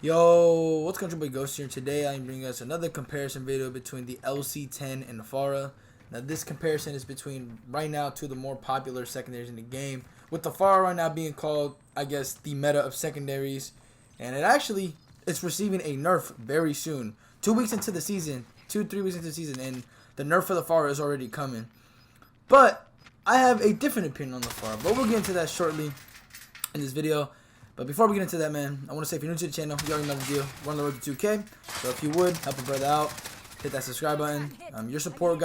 Yo, what's going on, your boy Ghost here. Today I'm bringing us another comparison video between the LC-10 and the FARA. Now this comparison is between right now two of the more popular secondaries in the game, with the FARA right now being called, I guess, the meta of secondaries, and it's receiving a nerf very soon. 2 weeks into the season, 3 weeks into the season, and the nerf for the FARA is already coming. But I have a different opinion on the FARA, but we'll get into that shortly in this video. But before we get into that, man, I want to say if you're new to the channel, you already know the deal. We're on the road to 2K. So if you would, help a brother out, hit that subscribe button. Your support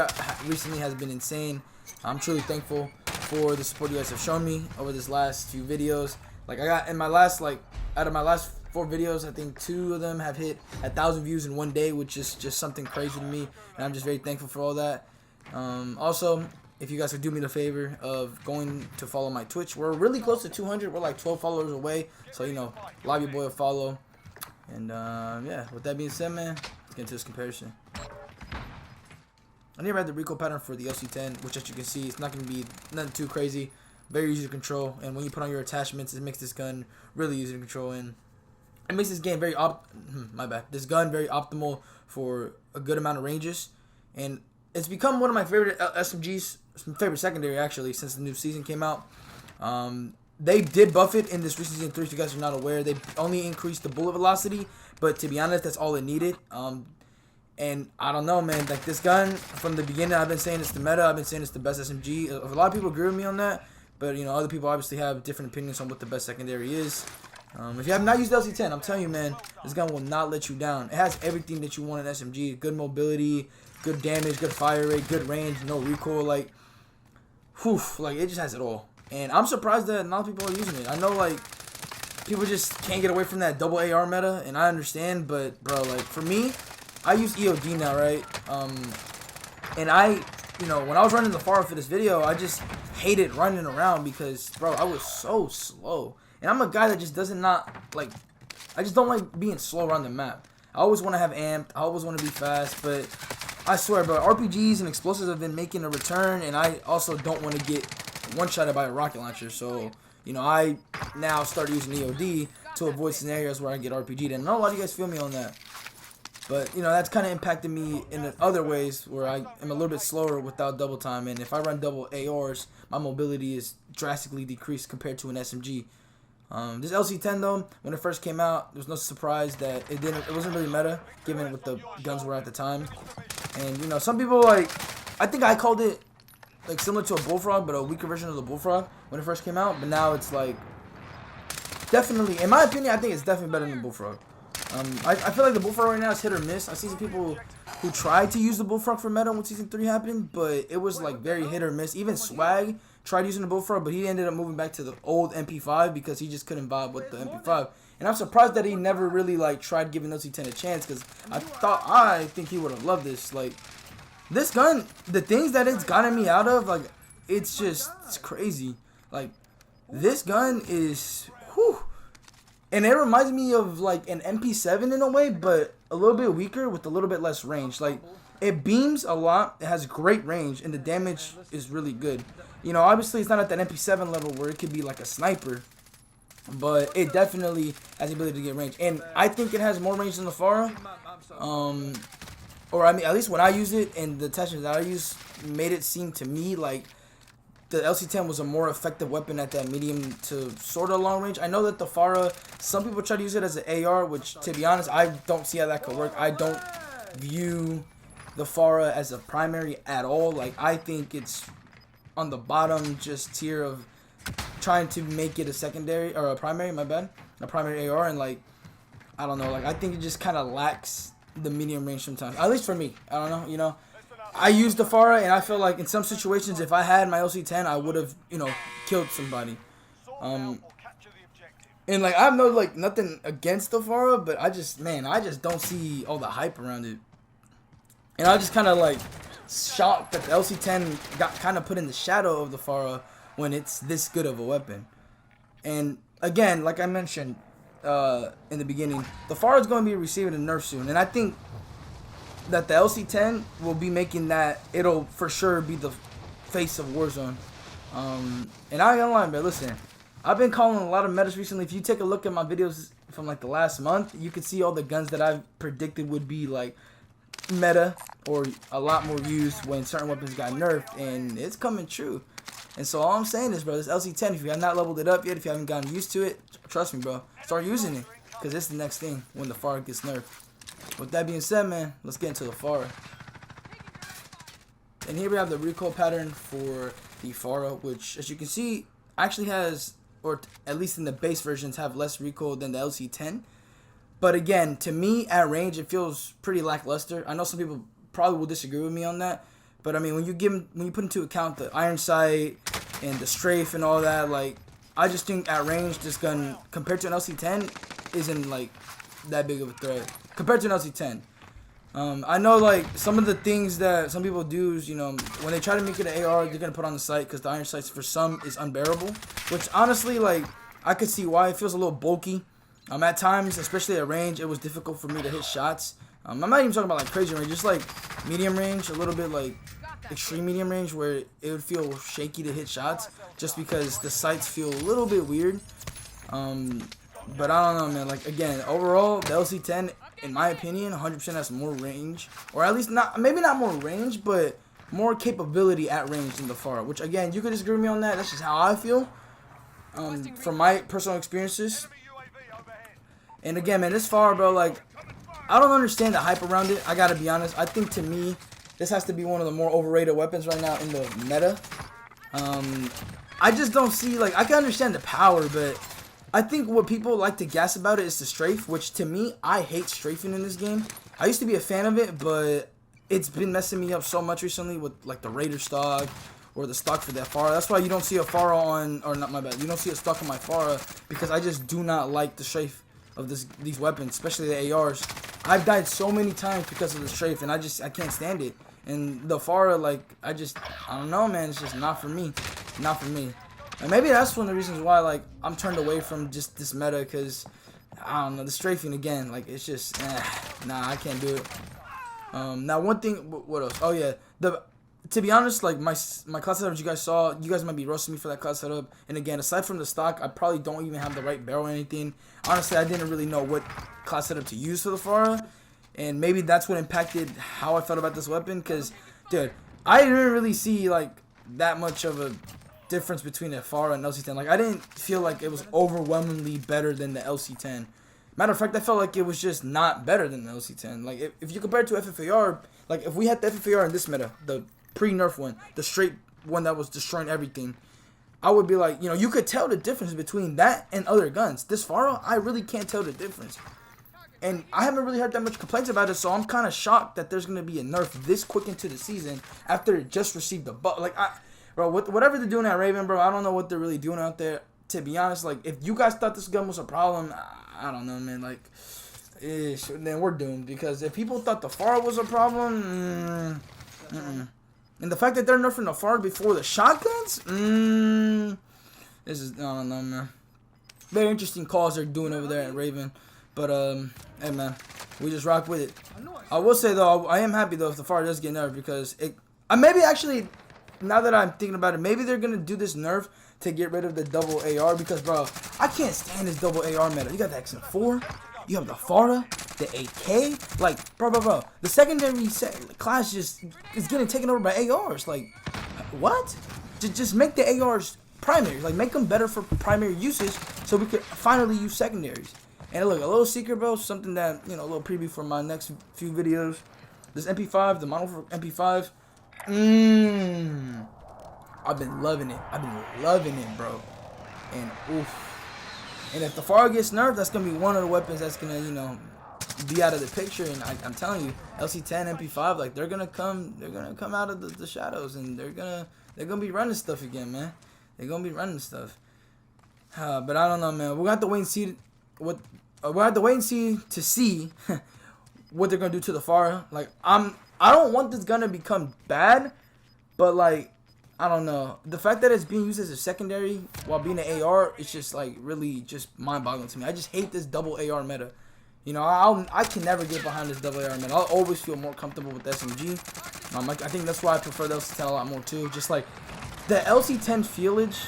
recently has been insane. I'm truly thankful for the support you guys have shown me over this last few videos. Like I got in my last, out of my last 4 videos, I think 2 of them have hit 1,000 views in one day, which is just something crazy to me. And I'm just very thankful for all that. Also, if you guys could do me the favor of going to follow my Twitch. We're really close to 200. We're like 12 followers away. So, you know, allow your boy a follow. And, yeah, with that being said, man, let's get into this comparison. I never had the recoil pattern for the LC-10, which, as you can see, it's not going to be nothing too crazy. Very easy to control. And when you put on your attachments, it makes this gun really easy to control. And it makes this game very this gun very optimal for a good amount of ranges. And it's become one of my favorite SMGs, favorite secondary actually, since the new season came out. They did buff it in this recent season 3, if you guys are not aware. They only increased the bullet velocity, but to be honest, that's all it needed. And I don't know, man, like this gun, from the beginning, I've been saying it's the meta. I've been saying it's the best SMG. A lot of people agree with me on that, but, you know, other people obviously have different opinions on what the best secondary is. If you have not used LC-10, I'm telling you, man, this gun will not let you down. It has everything that you want in SMG. Good mobility, good damage, good fire rate, good range, no recoil. Like, whew, like it just has it all. And I'm surprised that not people are using it. I know, like, people just can't get away from that double AR meta, and I understand, but, bro, like, for me, I use EOD now, right? And you know, when I was running the FARA for this video, I just hated running around because, bro, I was so slow. And I'm a guy that just I just don't like being slow around the map. I always want to have amped. I always want to be fast, but I swear, bro, RPGs and explosives have been making a return, and I also don't want to get one-shotted by a rocket launcher. So, you know, I now start using EOD to avoid scenarios where I get RPG'd. And I know a lot of you guys feel me on that. But, you know, that's kind of impacted me in other ways where I am a little bit slower without double time. And if I run double ARs, my mobility is drastically decreased compared to an SMG. This LC-10 though, when it first came out, there was no surprise that it wasn't really meta, given what the guns were at the time. And, you know, some people, I think I called it, similar to a Bullfrog, but a weaker version of the Bullfrog when it first came out. But now it's, definitely, in my opinion, I think it's definitely better than the Bullfrog. I feel like the Bullfrog right now is hit or miss. I see some people who tried to use the Bullfrog for meta when Season 3 happened, but it was, very hit or miss. Even Swag tried using the Bullfrog, but he ended up moving back to the old MP5 because he just couldn't vibe with the MP5. And I'm surprised that he never really, tried giving LC-10 a chance, because I think he would have loved this. This gun, the things that it's gotten me out of, it's crazy. This gun is, whew. And it reminds me of, an MP7 in a way, but a little bit weaker with a little bit less range. It beams a lot, it has great range, and the damage is really good. You know, obviously it's not at that MP7 level where it could be like a sniper, but it definitely has the ability to get range. And I think it has more range than the FARA. Or, I mean, at least when I use it, and the attachments that I use made it seem to me like the LC-10 was a more effective weapon at that medium to sort of long range. I know that the FARA, some people try to use it as an AR, which, to be honest, I don't see how that could work. I don't view the FARA as a primary at all. I think it's on the bottom just tier of trying to make it a secondary, or a primary, my bad, a primary AR, and I don't know, I think it just kind of lacks the medium range sometimes, at least for me. I don't know, you know, I use the FARA, and I feel like in some situations, if I had my LC-10, I would have, you know, killed somebody. And I have no nothing against the FARA, but I just don't see all the hype around it. And I just kind of shocked that the LC-10 got kind of put in the shadow of the FARA when it's this good of a weapon. And again, like I mentioned in the beginning, the FARA is going to be receiving a nerf soon, and I think that the LC-10 will be making that, it'll for sure be the face of Warzone. And I ain't gonna lie, man, listen, I've been calling a lot of metas recently. If you take a look at my videos from like the last month, you could see all the guns that I've predicted would be like meta or a lot more used when certain weapons got nerfed, and it's coming true. And so all I'm saying is, bro, this LC-10, if you have not leveled it up yet, if you haven't gotten used to it, trust me, bro, start using it, because it's the next thing when the FARA gets nerfed. With that being said, man, let's get into the FARA. And here we have the recoil pattern for the FARA, which, as you can see, actually has, or at least in the base versions, have less recoil than the LC-10. But again, to me, at range, it feels pretty lackluster. I know some people probably will disagree with me on that, but I mean, when you put into account the iron sight and the strafe and all that, like, I just think at range, this gun, compared to an LC-10, isn't like that big of a threat compared to an LC-10. I know, like, some of the things that some people do is, you know, when they try to make it an AR, they're gonna put on the sight because the iron sights for some is unbearable, which honestly, like, I could see why. It feels a little bulky. At times, especially at range, it was difficult for me to hit shots. I'm not even talking about like crazy range, just like medium range, a little bit like extreme medium range, where it would feel shaky to hit shots, just because the sights feel a little bit weird. But I don't know, man. Like, again, overall, the LC-10, in my opinion, 100% has more range, or at least maybe not more range, but more capability at range than the FARA. Which, again, you could disagree with me on that. That's just how I feel, from my personal experiences. And again, man, this FARA, bro, like, I don't understand the hype around it. I gotta be honest. I think, to me, this has to be one of the more overrated weapons right now in the meta. I just don't see, like, I can understand the power, but I think what people like to gas about it is the strafe, which, to me, I hate strafing in this game. I used to be a fan of it, but it's been messing me up so much recently with, like, the Raider stock or the stock for that FARA. That's why you don't see a FARA on, or not, my bad, you don't see a stock on my FARA, because I just do not like the strafe of these weapons, especially the ARs. I've died so many times because of the strafe, and I can't stand it. And the FARA, like, I don't know, man, it's just not for me. Not for me. And maybe that's one of the reasons why, like, I'm turned away from just this meta, because, I don't know, the strafing, again, like, it's just, nah, I can't do it. Now, one thing, what else? Oh, yeah, to be honest, like, my class setup you guys saw, you guys might be roasting me for that class setup. And again, aside from the stock, I probably don't even have the right barrel or anything. Honestly, I didn't really know what class setup to use for the FARA, and maybe that's what impacted how I felt about this weapon, because, dude, I didn't really see, like, that much of a difference between the FARA and LC-10. Like, I didn't feel like it was overwhelmingly better than the LC-10. Matter of fact, I felt like it was just not better than the LC-10. Like, if you compare it to FFAR, like, if we had the FFAR in this meta, the pre-nerf one, the straight one that was destroying everything, I would be like, you know, you could tell the difference between that and other guns. This FARA, I really can't tell the difference. And I haven't really heard that much complaints about it, so I'm kind of shocked that there's going to be a nerf this quick into the season after it just received the buff. Like, bro, whatever they're doing at Raven, bro, I don't know what they're really doing out there. To be honest, like, if you guys thought this gun was a problem, I don't know, man. Like, then we're doomed, because if people thought the FARA was a problem, and the fact that they're nerfing the FARA before the shotguns, this is, I don't know, man. Very interesting calls they're doing over there at Raven. But, hey, man, we just rock with it. I will say, though, I am happy, though, if the FARA does get nerfed, because it, maybe actually, now that I'm thinking about it, maybe they're going to do this nerf to get rid of the double AR, because, bro, I can't stand this double AR meta. You got the XM4, you have the FARA, the AK, like, bro, the secondary class just is getting taken over by ARs. Like, what? Just make the ARs primary, like, make them better for primary usage, so we could finally use secondaries. And look, a little secret, bro, something that, you know, a little preview for my next few videos. This MP5, the model for MP5, I've been loving it, bro. And, oof. And if the FARA gets nerfed, that's going to be one of the weapons that's going to, you know, be out of the picture. And I'm telling you, LC-10, MP5, like, they're going to come out of the shadows, and they're going to be running stuff again, man. They're going to be running stuff. But I don't know, man. We'll have to wait and see to see what they're gonna do to the FARA. Like, I don't want this gun to become bad, but, like, I don't know. The fact that it's being used as a secondary while being an AR, it's just, like, really just mind-boggling to me. I just hate this double AR meta. You know, I can never get behind this double AR meta. I'll always feel more comfortable with SMG. I think that's why I prefer the LC-10 a lot more too. Just like the LC-10 feelage,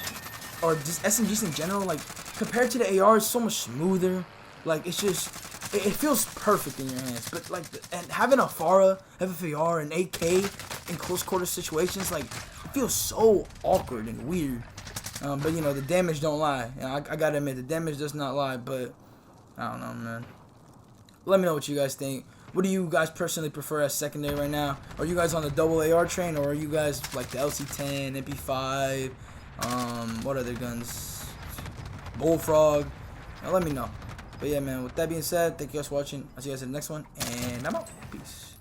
or just SMGs in general, like, compared to the AR, is so much smoother. Like, it's just, it feels perfect in your hands. But like, and having a FARA, FFAR, and AK in close quarter situations, like, it feels so awkward and weird. But you know, the damage don't lie. You know, I gotta admit, the damage does not lie. But I don't know, man. Let me know what you guys think. What do you guys personally prefer as secondary right now? Are you guys on the double AR train, or are you guys like the LC-10, MP5, what other guns? Bullfrog? Now, let me know. But yeah, man, with that being said, thank you guys for watching. I'll see you guys in the next one, and I'm out. Peace.